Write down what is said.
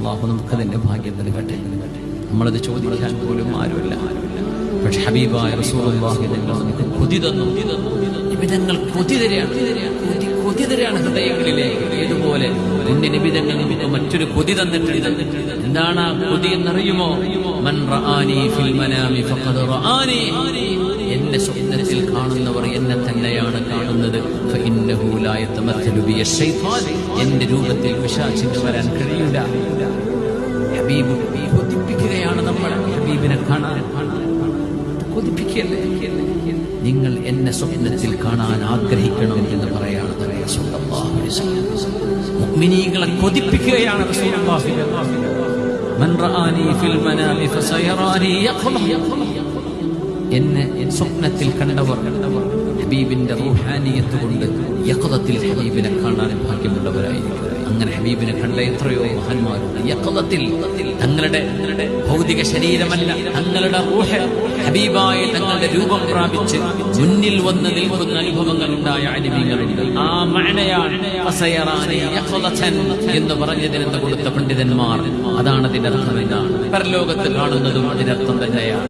അല്ലാഹു നമുക്കതിന്റെ ഭാഗ്യം നൽകട്ടെ. നമ്മളത് ചോദിക്കാൻ പോലും ആരുമില്ല. പക്ഷെ ഹബീബായ റസൂലുള്ളാഹി നമുക്ക് കൊതി തന്നു. നിബിധങ്ങൾ കൊതിതരാണ് ഹൃദയങ്ങളിലേക്ക്. ഏതുപോലെ നിബിധങ്ങൾ നമുക്ക് മറ്റൊരു കൊതി തന്നിട്ടുണ്ട്. എന്താണ് ആ കൊതി എന്നറിയുമോ? മൻ റആനി ഫിൽ മനാമി ഫഖദ് റആനി. എന്നെ സ്വപ്നത്തിൽ കാണുന്നവർ എന്നെ തന്നെയാണ് കാണുന്നത്. ഫഇന്നഹു ലാ യതമത്തലു ബി ശൈത്താൻ. എന്റെ രൂപത്തിൽ പിശാചിന് വരാൻ കഴിയില്ല. ഹബീബ് കൊതിപ്പിക്കുകയാണ് നമ്മളെ. ഹബീബിനെ കാണാൻ കൊതിപ്പിക്കല്ലേ. നിങ്ങൾ എന്നെ സ്വപ്നത്തിൽ കാണാൻ ആഗ്രഹിക്കണം എന്ന് പറയാണ് മുഅ്മിനീങ്ങളെ കൊതിപ്പിക്കുകയാണ് റസൂലുള്ളാഹി. മൻ റആനി ഫിൽ മനാമി ഫസയറാനി യഖ്ള. എന്നെ സ്വപ്നത്തിൽ കണ്ടവർ ഹബീബിന്റെ റൂഹാനിയത്ത് കൊണ്ട് യഖ്ളത്തിൽ ഹബീബിനെ കാണാൻ ഭാഗ്യമുള്ളവരായിരിക്കും. അങ്ങനെ ഹബീബിനെ കണ്ട എത്രയോ മഹാന്മാരുണ്ട്. യഖ്ളത്തിൽ തങ്ങളുടെ ഭൗതിക ശരീരമല്ല, തങ്ങളുടെ റൂഹ് ഹബീബായ തങ്ങളുടെ രൂപം പ്രാപിച്ച് മുന്നിൽ വന്ന് നിൽക്കുന്ന അനുഭവങ്ങൾ ഉണ്ടായ അലിമീങ്ങളുണ്ട്. ആ മഅനയാണ് ഫസയറാനി യഖ്ളതൻ എന്ന് പറഞ്ഞതിനെന്ന് കൊടുത്ത പണ്ഡിതന്മാർ. അതാണ് അതിന്റെ അർത്ഥം. ഇതാണ് പരലോകത്ത് കാണുന്നതും അതിനർത്ഥം തന്നെയാണ്.